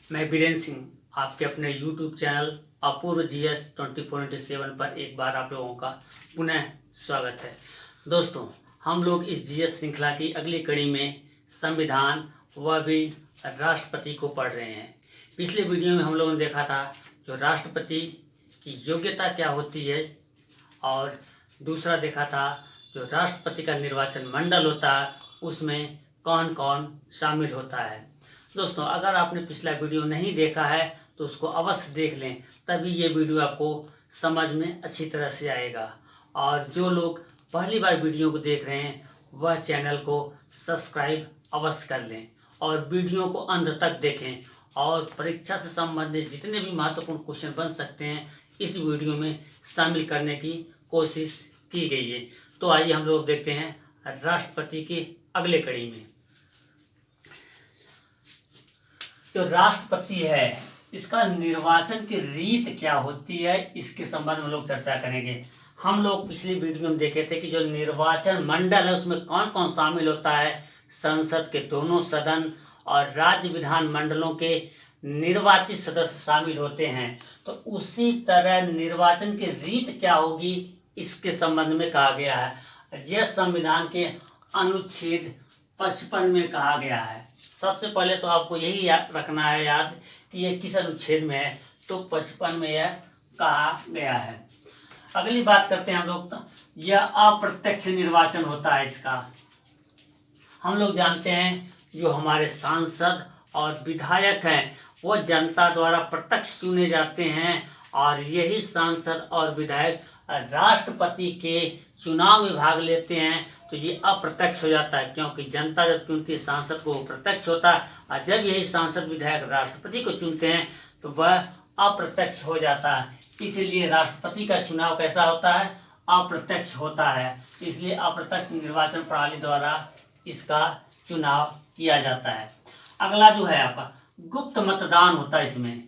मैं बीरेन सिंह आपके अपने YouTube चैनल अपूर्व GS 24/7 पर एक बार आप लोगों का पुनः स्वागत है। दोस्तों, हम लोग इस GS श्रृंखला की अगली कड़ी में संविधान व भी राष्ट्रपति को पढ़ रहे हैं। पिछले वीडियो में हम लोगों ने देखा था जो राष्ट्रपति की योग्यता क्या होती है, और दूसरा देखा था जो राष्ट्रपति का निर्वाचन मंडल होता है उसमें कौन कौन शामिल होता है। दोस्तों, अगर आपने पिछला वीडियो नहीं देखा है तो उसको अवश्य देख लें, तभी ये वीडियो आपको समझ में अच्छी तरह से आएगा। और जो लोग पहली बार वीडियो को देख रहे हैं वह चैनल को सब्सक्राइब अवश्य कर लें और वीडियो को अंत तक देखें। और परीक्षा से संबंधित जितने भी महत्वपूर्ण क्वेश्चन बन सकते हैं इस वीडियो में शामिल करने की कोशिश की गई है। तो आइए हम लोग देखते हैं राष्ट्रपति के अगले कड़ी में। जो राष्ट्रपति है इसका निर्वाचन की रीत क्या होती है, इसके संबंध में लोग चर्चा करेंगे। हम लोग पिछली वीडियो में देखे थे कि जो निर्वाचन मंडल है उसमें कौन कौन शामिल होता है। संसद के दोनों सदन और राज्य विधान मंडलों के निर्वाचित सदस्य शामिल होते हैं। तो उसी तरह निर्वाचन की रीत क्या होगी इसके संबंध में कहा गया है। यह संविधान के अनुच्छेद 55 में कहा गया है। सबसे पहले तो आपको यही रखना है याद कि यह किस अनुच्छेद में है, तो 55 में यह कहा गया है। अगली बात करते हैं हम लोग, तो यह अप्रत्यक्ष निर्वाचन होता है। इसका हम लोग जानते हैं जो हमारे सांसद और विधायक हैं वो जनता द्वारा प्रत्यक्ष चुने जाते हैं, और यही सांसद और विधायक राष्ट्रपति के चुनाव में भाग लेते हैं। तो ये अप्रत्यक्ष हो जाता है, क्योंकि जनता जब चुनती है सांसद को वो प्रत्यक्ष होता है, और जब यही सांसद विधायक राष्ट्रपति को चुनते हैं तो वह अप्रत्यक्ष हो जाता है। इसलिए राष्ट्रपति का चुनाव कैसा होता है, अप्रत्यक्ष होता है। इसलिए अप्रत्यक्ष निर्वाचन प्रणाली द्वारा इसका चुनाव किया जाता है। अगला जो है आपका गुप्त मतदान होता है। इसमें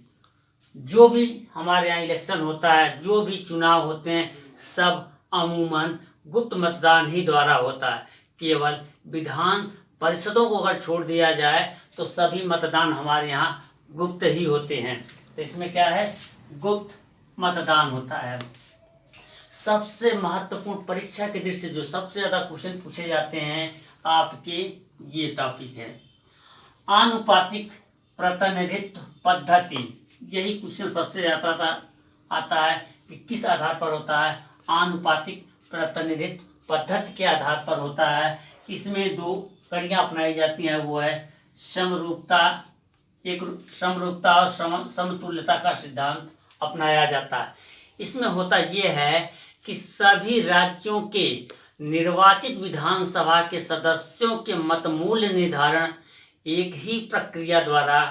जो भी हमारे यहाँ इलेक्शन होता है, जो भी चुनाव होते हैं, सब अमूमन गुप्त मतदान ही द्वारा होता है। केवल विधान परिषदों को अगर छोड़ दिया जाए तो सभी मतदान हमारे यहाँ गुप्त ही होते हैं। तो इसमें क्या है, गुप्त मतदान होता है। सबसे महत्वपूर्ण परीक्षा की दृष्टि से जो सबसे ज्यादा क्वेश्चन पूछे जाते हैं आपके ये टॉपिक है आनुपातिक प्रतिनिधित्व पद्धति। यही क्वेश्चन सबसे ज्यादा आता है कि किस आधार पर होता है, आनुपातिक प्रतिनिधित्व पद्धति के आधार पर होता है। इसमें दो कड़ियां अपनाई जाती हैं, वो है समरूपता, एक समरूपता और समतुल्यता का सिद्धांत अपनाया जाता है। इसमें होता ये है कि सभी राज्यों के निर्वाचित विधानसभा के सदस्यों के मतमूल्य निर्धारण एक ही प्रक्रिया द्वारा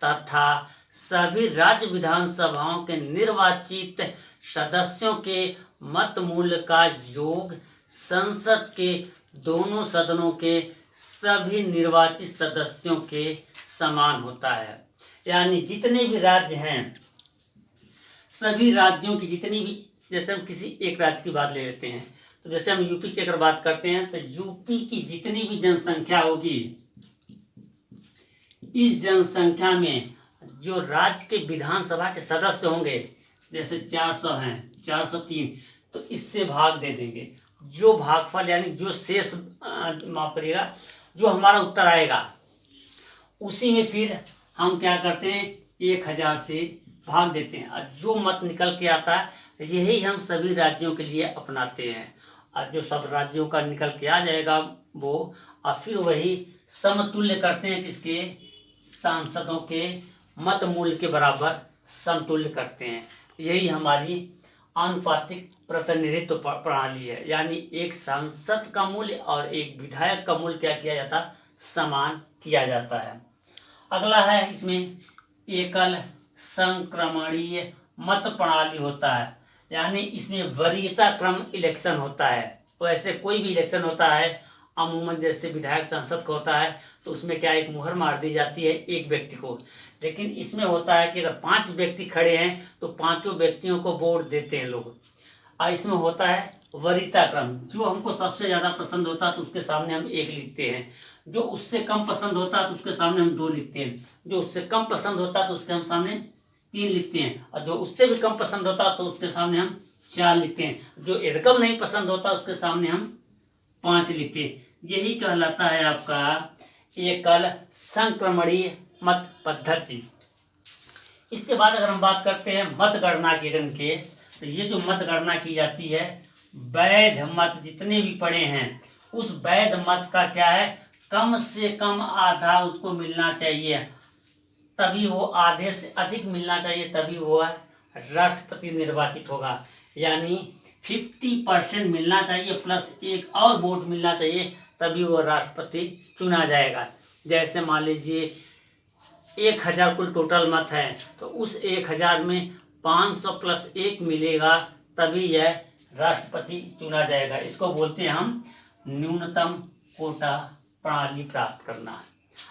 तथा सभी राज्य विधानसभाओं के निर्वाचित सदस्यों के मत मूल्य का योग संसद के दोनों सदनों के सभी निर्वाचित सदस्यों के समान होता है। यानी जितने भी राज्य हैं, सभी राज्यों की जितनी भी, जैसे हम किसी एक राज्य की बात ले लेते हैं, तो जैसे हम यूपी की अगर बात करते हैं तो यूपी की जितनी भी जनसंख्या होगी, इस जनसंख्या में जो राज्य के विधानसभा के सदस्य होंगे, जैसे 400 हैं, 403, तो इससे भाग दे देंगे। जो भागफल यानी जो शेष माफ करिएगा, जो हमारा उत्तर आएगा उसी में फिर हम क्या करते हैं, 1000 से भाग देते हैं, और जो मत निकल के आता है यही हम सभी राज्यों के लिए अपनाते हैं। और जो सब राज्यों का निकल के आ जाएगा वो, और फिर वही समतुल्य करते हैं, किसके, सांसदों के मत मूल्य के बराबर समतुल्य करते हैं। यही हमारी आनुपातिक प्रतिनिधित्व प्रणाली है। यानी एक सांसद का मूल्य और एक विधायक का मूल्य क्या किया जाता, समान किया जाता है। अगला है इसमें एकल संक्रमणीय मत प्रणाली होता है। यानी इसमें वरीयता क्रम इलेक्शन होता है। वैसे कोई भी इलेक्शन होता है अमूमन जैसे विधायक सांसद का होता है तो उसमें क्या एक मुहर मार दी जाती है एक व्यक्ति को, लेकिन इसमें होता है कि अगर 5 व्यक्ति खड़े हैं तो 5 व्यक्तियों को वोट देते हैं लोग। और इसमें होता है वरीयता क्रम, जो हमको सबसे ज़्यादा पसंद होता है तो उसके सामने हम 1 लिखते हैं, जो उससे कम पसंद होता है तो उसके सामने हम 2 लिखते हैं, जो उससे कम पसंद होता है तो उसके हम सामने 3 लिखते हैं, और जो उससे भी कम पसंद होता है तो उसके सामने हम 4 लिखते हैं, जो एकदम नहीं पसंद होता उसके सामने हम 5 लिखते हैं। यही कहलाता है आपका एकल संक्रमणीय मत पद्धति। इसके बाद अगर हम बात करते हैं मतगणना के के, तो ये जो मतगणना की जाती है, वैध मत जितने भी पड़े हैं उस वैध मत का क्या है, कम से कम आधा उसको मिलना चाहिए, तभी वो आधे से अधिक मिलना चाहिए, तभी वो राष्ट्रपति निर्वाचित होगा। यानी 50% मिलना चाहिए प्लस एक और वोट मिलना चाहिए, तभी वो राष्ट्रपति चुना जाएगा। जैसे मान लीजिए 1000 कुल टोटल मत है, तो उस 1000 में 500 प्लस 1 मिलेगा, तभी यह राष्ट्रपति चुना जाएगा। इसको बोलते हैं हम न्यूनतम कोटा प्रणाली प्राप्त करना।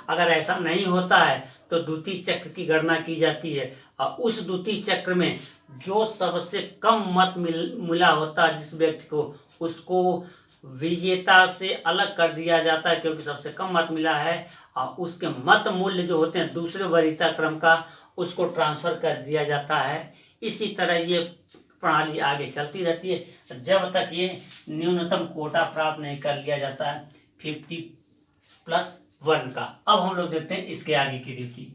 अगर ऐसा नहीं होता है तो द्वितीय चक्र की गणना की जाती है, और उस द्वितीय चक्र में जो सबसे कम मत मिला होता है जिस व्यक्ति को, उसको विजेता से अलग कर दिया जाता है, क्योंकि सबसे कम मत मिला है, और उसके मत मूल्य जो होते हैं दूसरे वरीयता क्रम का, उसको ट्रांसफर कर दिया जाता है। इसी तरह ये प्रणाली आगे चलती रहती है जब तक ये न्यूनतम कोटा प्राप्त नहीं कर लिया जाता है 50+1 का। अब हम लोग देखते हैं इसके आगे की रीति।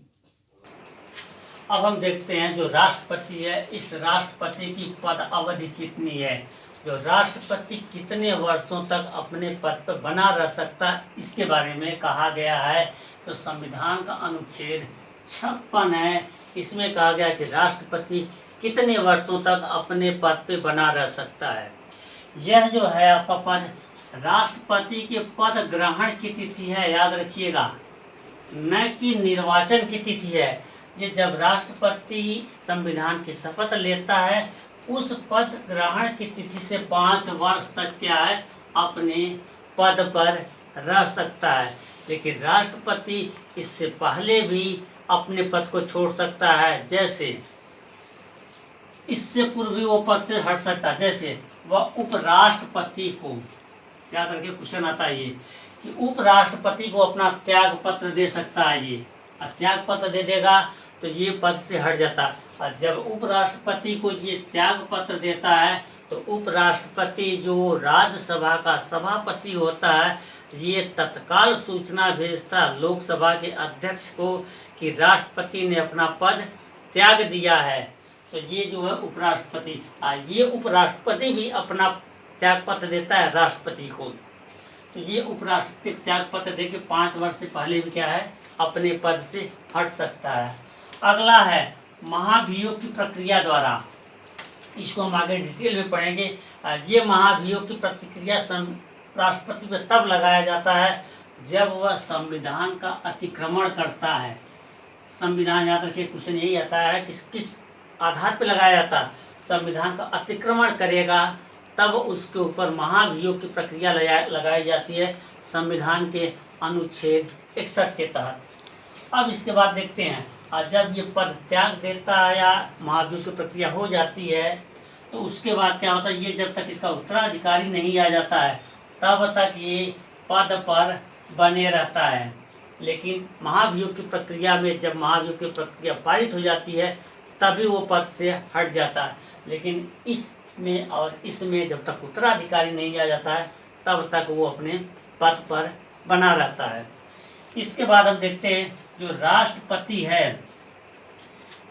अब हम देखते हैं जो राष्ट्रपति है, इस राष्ट्रपति की पद अवधि कितनी है, जो राष्ट्रपति कितने वर्षों तक अपने पद पर बना रह सकता है, इसके बारे में कहा गया है। तो संविधान का अनुच्छेद 56 है, इसमें कहा गया कि राष्ट्रपति कितने वर्षों तक अपने पद पे बना रह सकता है। यह जो है आपका पद, राष्ट्रपति के पद ग्रहण की तिथि है, याद रखिएगा, न कि निर्वाचन की तिथि है। ये जब राष्ट्रपति संविधान की शपथ लेता है, उस पद ग्रहण की तिथि से 5 वर्ष तक क्या है, अपने पद पर रह सकता है। लेकिन राष्ट्रपति इससे पहले भी अपने पद को छोड़ सकता है, जैसे इससे पूर्व भी वो पद से हट सकता है। जैसे वह उपराष्ट्रपति को, याद रखिए क्वेश्चन आता है ये, कि उपराष्ट्रपति को अपना त्याग पत्र दे सकता है, ये त्याग पत्र दे देगा तो ये पद से हट जाता है। और जब उपराष्ट्रपति को ये त्याग पत्र देता है तो उपराष्ट्रपति जो राज्यसभा का सभापति होता है, ये तत्काल सूचना भेजता लोकसभा के अध्यक्ष को कि राष्ट्रपति ने अपना पद त्याग दिया है। तो ये जो है उपराष्ट्रपति, ये उपराष्ट्रपति भी अपना त्याग पत्र देता है राष्ट्रपति को। तो ये उपराष्ट्रपति त्याग पत्र देके 5 वर्ष से पहले भी क्या है, अपने पद से हट सकता है। अगला है महाभियोग की प्रक्रिया द्वारा, इसको हम आगे डिटेल में पढ़ेंगे। ये महाभियोग की प्रक्रिया राष्ट्रपति पर तब लगाया जाता है जब वह संविधान का अतिक्रमण करता है। संविधान, याद रखिए क्वेश्चन यही आता है किस आधार पर लगाया जाता है, संविधान का अतिक्रमण करेगा तब उसके ऊपर महाभियोग की प्रक्रिया लगाई जाती है संविधान के अनुच्छेद 61 के तहत। अब इसके बाद देखते हैं, जब ये पद त्याग देता है या महाभियोग की प्रक्रिया हो जाती है, तो उसके बाद क्या होता है, ये जब तक इसका उत्तराधिकारी नहीं आ जाता है तब तक ये पद पर बने रहता है। लेकिन महाभियोग की प्रक्रिया में जब महाभियोग की प्रक्रिया पारित हो जाती है तभी वो पद से हट जाता है। लेकिन इसमें और इसमें जब तक उत्तराधिकारी नहीं आ जाता है तब तक वो अपने पद पर बना रहता है। इसके बाद हम देखते हैं जो राष्ट्रपति है,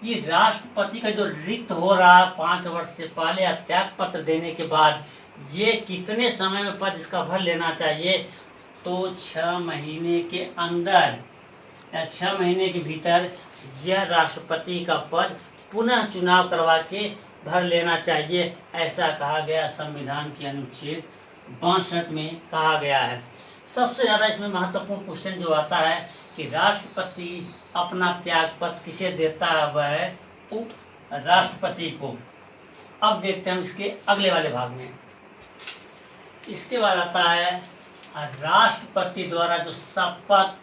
ये राष्ट्रपति का जो रिक्त हो रहा 5 वर्ष से पहले या त्याग पत्र देने के बाद, ये कितने समय में पद इसका भर लेना चाहिए, तो 6 महीने के अंदर या 6 महीने के भीतर यह राष्ट्रपति का पद पुनः चुनाव करवा के भर लेना चाहिए। ऐसा कहा गया संविधान के अनुच्छेद 62 में कहा गया है। सबसे ज़्यादा इसमें महत्वपूर्ण क्वेश्चन जो आता है कि राष्ट्रपति अपना त्याग पत्र किसे देता है, वह उप राष्ट्रपति को। अब देखते हैं हम इसके अगले वाले भाग में। इसके बाद आता है राष्ट्रपति द्वारा जो शपथ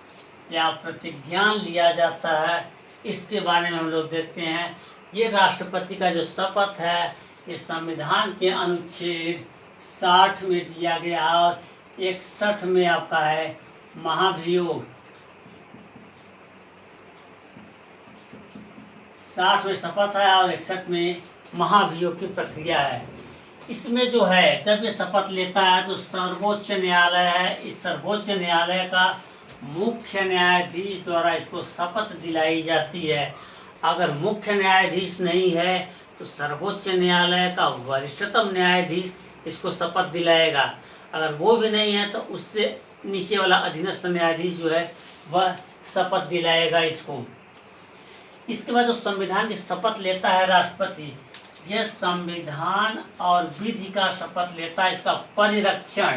या प्रतिज्ञान लिया जाता है, इसके बारे में हम लोग देखते हैं। ये राष्ट्रपति का जो शपथ है ये संविधान के अनुच्छेद 60 में दिया गया और 61 में आपका है महाभियोग 60 में शपथ है और 61 में महाभियोग की प्रक्रिया है। इसमें जो है जब ये शपथ लेता है तो सर्वोच्च न्यायालय है, इस सर्वोच्च न्यायालय का मुख्य न्यायाधीश द्वारा इसको शपथ दिलाई जाती है। अगर मुख्य न्यायाधीश नहीं है तो सर्वोच्च न्यायालय का वरिष्ठतम न्यायाधीश इसको शपथ दिलाएगा। अगर वो भी नहीं है तो उससे नीचे वाला अधीनस्थ न्यायाधीश जो है वह शपथ दिलाएगा इसको। इसके बाद जो संविधान की शपथ लेता है राष्ट्रपति, यह संविधान और विधि का शपथ लेता है। इसका परिरक्षण,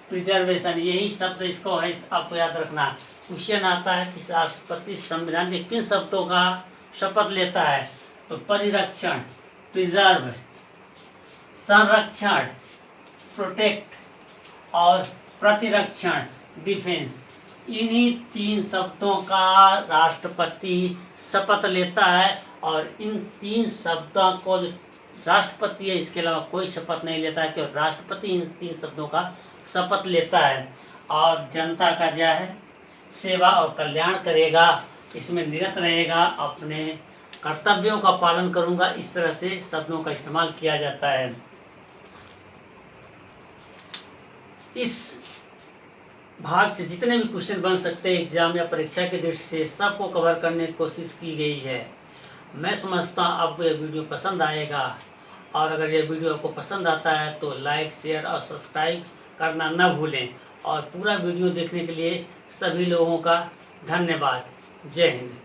प्रिजर्वेशन, यही शब्द इसको है, आपको याद रखना। क्वेश्चन आता है कि राष्ट्रपति संविधान के किन शब्दों का शपथ लेता है, तो परिरक्षण, प्रिजर्व, संरक्षण, प्रोटेक्ट और प्रतिरक्षण, डिफेंस, इन्हीं 3 शब्दों का राष्ट्रपति शपथ लेता है। और इन 3 शब्दों को जो राष्ट्रपति है इसके अलावा कोई शपथ नहीं लेता है, क्योंकि राष्ट्रपति इन 3 शब्दों का शपथ लेता है। और जनता का जो है सेवा और कल्याण करेगा, इसमें निरत रहेगा, अपने कर्तव्यों का पालन करूंगा, इस तरह से शब्दों का इस्तेमाल किया जाता है। इस भाग से जितने भी क्वेश्चन बन सकते हैं एग्जाम या परीक्षा की दृष्टि से, सबको कवर करने की कोशिश की गई है। मैं समझता हूँ आपको यह वीडियो पसंद आएगा, और अगर यह वीडियो आपको पसंद आता है तो लाइक, शेयर और सब्सक्राइब करना न भूलें। और पूरा वीडियो देखने के लिए सभी लोगों का धन्यवाद। जय हिंद।